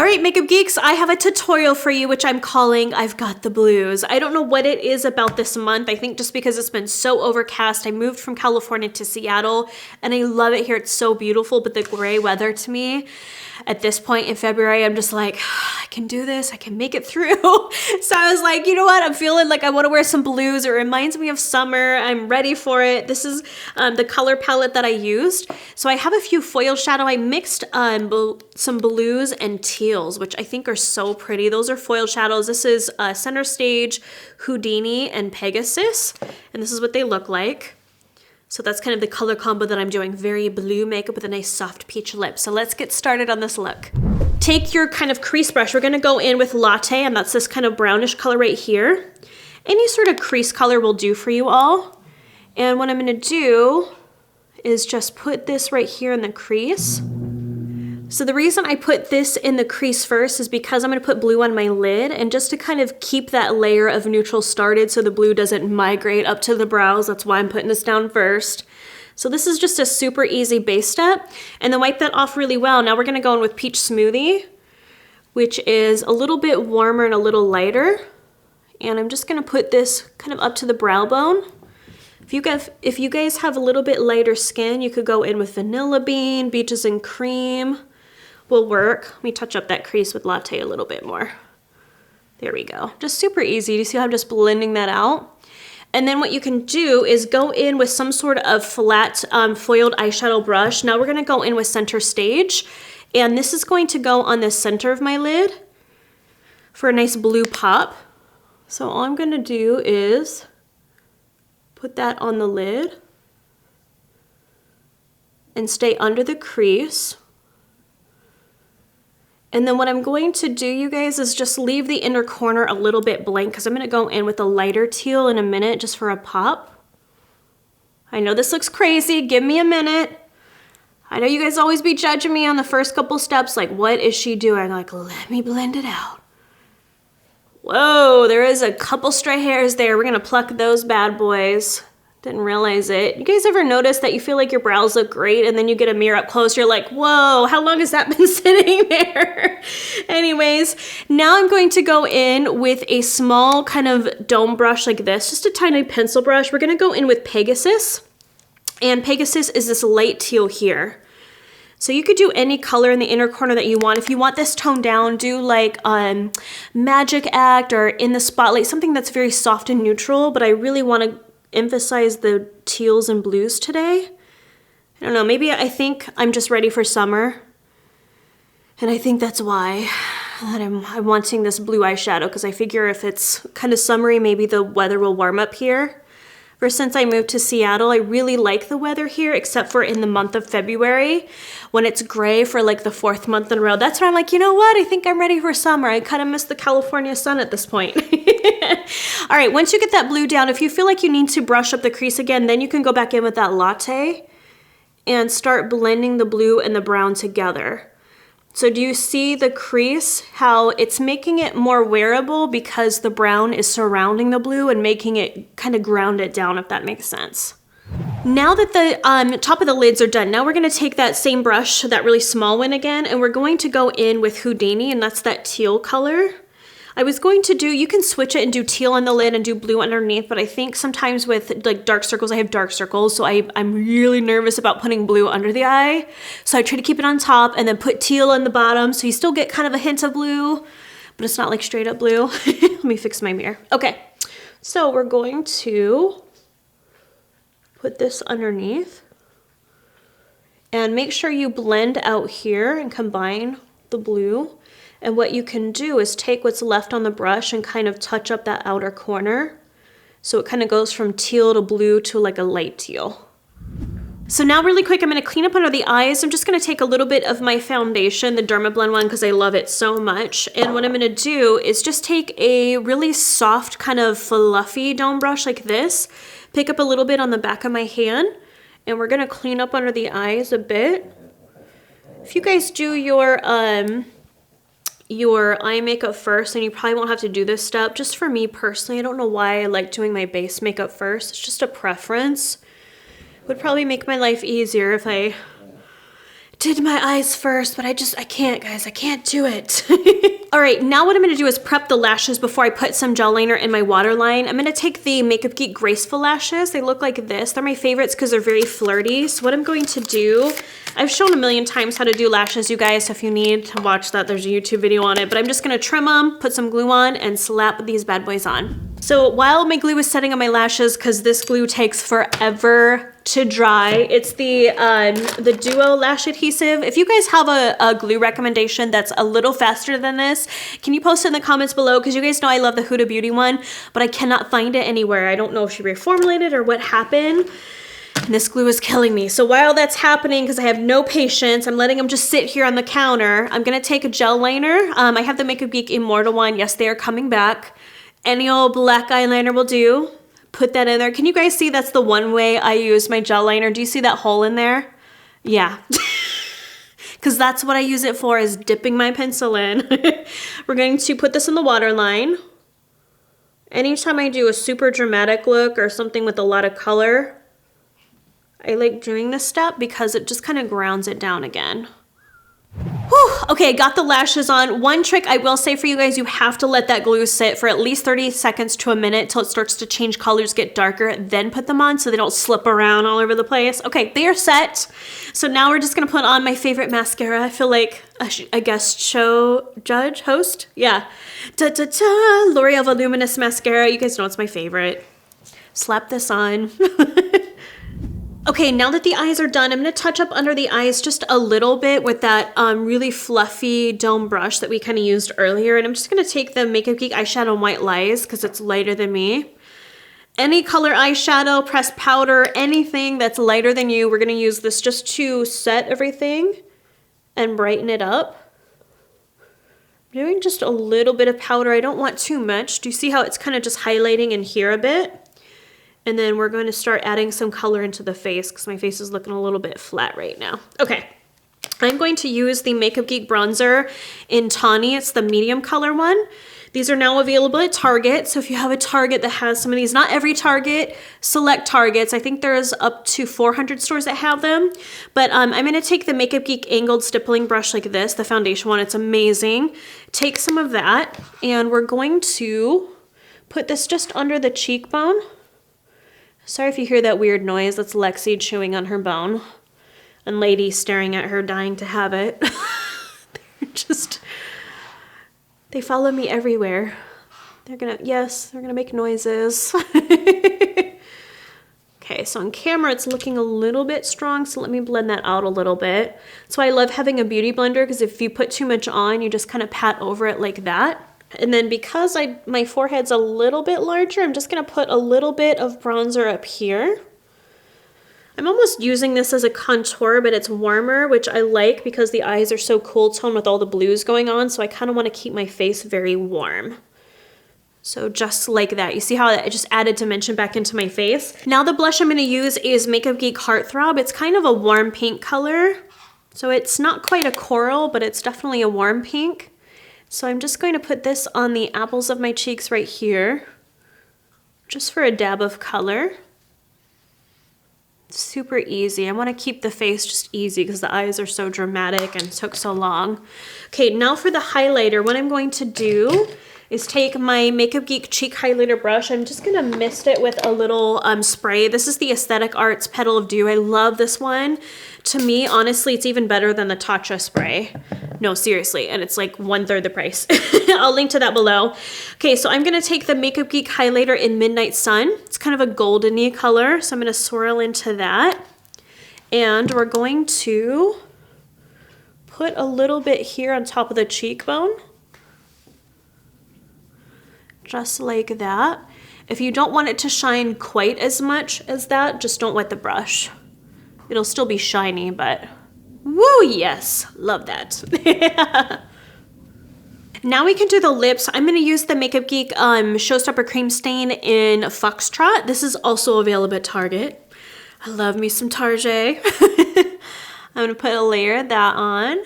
right, Makeup Geeks, I have a tutorial for you, which I'm calling I've Got the Blues. I don't know what it is about this month. I think just because it's been so overcast. I moved from California to Seattle, and I love it here. It's so beautiful, but the gray weather to me, at this point in February, I'm just like, I can do this. I can make it through. So I was like, you know what? I'm feeling like I want to wear some blues. It reminds me of summer. I'm ready for it. This is the color palette that I used. So I have a few foil shadow. I mixed some blues and teals, which I think are so pretty. Those are foil shadows. This is Center Stage, Houdini, and Pegasus. And this is what they look like. So that's kind of the color combo that I'm doing. Very blue makeup with a nice soft peach lip. So let's get started on this look. Take your kind of crease brush. We're gonna go in with Latte, and that's this kind of brownish color right here. Any sort of crease color will do for you all. And what I'm gonna do is just put this right here in the crease. So the reason I put this in the crease first is because I'm gonna put blue on my lid, and just to kind of keep that layer of neutral started so the blue doesn't migrate up to the brows. That's why I'm putting this down first. So this is just a super easy base step, and then wipe that off really well. Now we're gonna go in with Peach Smoothie, which is a little bit warmer and a little lighter. And I'm just gonna put this kind of up to the brow bone. If you guys have a little bit lighter skin, you could go in with Vanilla Bean, Beaches and Cream. Will work. Let me touch up that crease with Latte a little bit more. There we go. Just super easy. You see how I'm just blending that out? And then what you can do is go in with some sort of flat foiled eyeshadow brush. Now we're gonna go in with Center Stage, and this is going to go on the center of my lid for a nice blue pop. So all I'm gonna do is put that on the lid and stay under the crease. And then what I'm going to do, you guys, is just leave the inner corner a little bit blank, because I'm going to go in with a lighter teal in a minute just for a pop. I know this looks crazy. Give me a minute. I know you guys always be judging me on the first couple steps, like, what is she doing? Like, let me blend it out. Whoa, there is a couple stray hairs there. We're going to pluck those bad boys. Didn't realize it. You guys ever notice that you feel like your brows look great, and then you get a mirror up close, you're like, whoa, how long has that been sitting there? Anyways, now I'm going to go in with a small kind of dome brush like this, just a tiny pencil brush. We're gonna go in with Pegasus, and Pegasus is this light teal here. So you could do any color in the inner corner that you want. If you want this toned down, do like Magic Act or In the Spotlight, something that's very soft and neutral, but I really wanna emphasize the teals and blues today. I don't know, maybe I think I'm just ready for summer, and I think that's why that I'm wanting this blue eyeshadow, because I figure if it's kind of summery, maybe the weather will warm up here. Ever since I moved to Seattle, I really like the weather here, except for in the month of February when it's gray for like the 4th month in a row. That's when I'm like, you know what? I think I'm ready for summer. I kind of miss the California sun at this point. All right, once you get that blue down, if you feel like you need to brush up the crease again, then you can go back in with that Latte and start blending the blue and the brown together. So do you see the crease, how it's making it more wearable because the brown is surrounding the blue and making it kind of ground it down, if that makes sense. Now that the top of the lids are done, now we're gonna take that same brush, that really small one again, and we're going to go in with Houdini, and that's that teal color. I was going to do, you can switch it and do teal on the lid and do blue underneath, but I think sometimes with like dark circles, I have dark circles, so I'm really nervous about putting blue under the eye. So I try to keep it on top and then put teal on the bottom, so you still get kind of a hint of blue, but it's not like straight up blue. Let me fix my mirror. Okay, so we're going to put this underneath and make sure you blend out here and combine the blue. And what you can do is take what's left on the brush and kind of touch up that outer corner. So it kind of goes from teal to blue to like a light teal. So now really quick, I'm gonna clean up under the eyes. I'm just gonna take a little bit of my foundation, the DERMABLEND one, because I love it so much. And what I'm gonna do is just take a really soft kind of fluffy dome brush like this, pick up a little bit on the back of my hand, and we're gonna clean up under the eyes a bit. If you guys do your eye makeup first, and you probably won't have to do this step. Just for me personally, I don't know why I like doing my base makeup first. It's just a preference. It would probably make my life easier if I did my eyes first, but I can't, guys. I can't do it. All right, now what I'm gonna do is prep the lashes before I put some gel liner in my waterline. I'm gonna take the Makeup Geek Graceful lashes. They look like this. They're my favorites because they're very flirty. So what I'm going to do, I've shown a million times how to do lashes, you guys. So if you need to watch that, there's a YouTube video on it. But I'm just gonna trim them, put some glue on, and slap these bad boys on. So while my glue is setting on my lashes, because this glue takes forever to dry, it's the Duo Lash Adhesive. If you guys have a glue recommendation that's a little faster than this, can you post it in the comments below? Because you guys know I love the Huda Beauty one, but I cannot find it anywhere. I don't know if she reformulated or what happened. And this glue is killing me. So while that's happening, because I have no patience, I'm letting them just sit here on the counter. I'm gonna take a gel liner. I have the Makeup Geek Immortal one. Yes, they are coming back. Any old black eyeliner will do. Put that in there. Can you guys see that's the one way I use my gel liner? Do you see that hole in there? Yeah. Because that's what I use it for, is dipping my pencil in. We're going to put this in the waterline. Anytime I do a super dramatic look or something with a lot of color, I like doing this step because it just kind of grounds it down again. Whew. Okay, got the lashes on. One trick I will say for you guys, you have to let that glue sit for at least 30 seconds to a minute till it starts to change colors, get darker, then put them on so they don't slip around all over the place. Okay, they are set. So now we're just gonna put on my favorite mascara. I feel like a guest show host. Yeah. L'Oreal Voluminous Mascara. You guys know it's my favorite. Slap this on. Okay, now that the eyes are done, I'm going to touch up under the eyes just a little bit with that really fluffy dome brush that we kind of used earlier. And I'm just going to take the Makeup Geek Eyeshadow in White Lies because it's lighter than me. Any color eyeshadow, pressed powder, anything that's lighter than you, we're going to use this just to set everything and brighten it up. I'm doing just a little bit of powder. I don't want too much. Do you see how it's kind of just highlighting in here a bit? And then we're going to start adding some color into the face because my face is looking a little bit flat right now. Okay, I'm going to use the Makeup Geek bronzer in Tawny. It's the medium color one. These are now available at Target. So if you have a Target that has some of these, not every Target, select Targets. I think there's up to 400 stores that have them. But I'm going to take the Makeup Geek angled stippling brush like this, the foundation one. It's amazing. Take some of that and we're going to put this just under the cheekbone. Sorry if you hear that weird noise. That's Lexi chewing on her bone. And Lady staring at her, dying to have it. They follow me everywhere. They're gonna make noises. Okay, so on camera it's looking a little bit strong, so let me blend that out a little bit. That's why I love having a beauty blender, because if you put too much on, you just kind of pat over it like that. And then because my forehead's a little bit larger, I'm just gonna put a little bit of bronzer up here. I'm almost using this as a contour, but it's warmer, which I like because the eyes are so cool tone with all the blues going on, so I kind of want to keep my face very warm. So just like that. You see how I just added dimension back into my face? Now the blush I'm gonna use is Makeup Geek Heartthrob. It's kind of a warm pink color. So it's not quite a coral, but it's definitely a warm pink. So I'm just going to put this on the apples of my cheeks right here, just for a dab of color. Super easy. I want to keep the face just easy because the eyes are so dramatic and took so long. Okay, now for the highlighter, what I'm going to do is take my Makeup Geek cheek highlighter brush. I'm just gonna mist it with a little spray. This is the Aesthetic Arts Petal of Dew. I love this one. To me, honestly, it's even better than the Tatcha spray. No, seriously, and it's like 1/3 the price. I'll link to that below. Okay, so I'm gonna take the Makeup Geek highlighter in Midnight Sun. It's kind of a goldeny color, so I'm gonna swirl into that. And we're going to put a little bit here on top of the cheekbone. Just like that. If you don't want it to shine quite as much as that, just don't wet the brush. It'll still be shiny, but woo, yes, love that. Now we can do the lips. I'm gonna use the Makeup Geek Showstopper Cream Stain in Foxtrot. This is also available at Target. I love me some Target. I'm gonna put a layer of that on.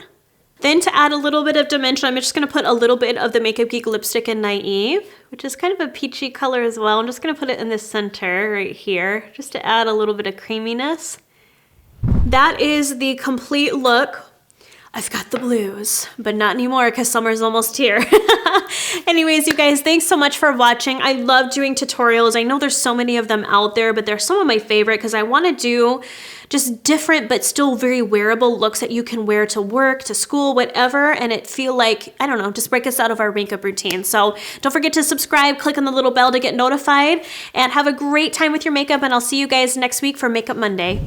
Then to add a little bit of dimension, I'm just gonna put a little bit of the Makeup Geek lipstick in Naive, which is kind of a peachy color as well. I'm just gonna put it in the center right here, just to add a little bit of creaminess. that is the complete look. I've got the blues, but not anymore because summer's almost here. Anyways, you guys, thanks so much for watching. I love doing tutorials. I know there's so many of them out there, but they're some of my favorite because I want to do just different but still very wearable looks that you can wear to work, to school, whatever, and it feel like, I don't know, just break us out of our makeup routine. So don't forget to subscribe, click on the little bell to get notified, and have a great time with your makeup, and I'll see you guys next week for Makeup Monday.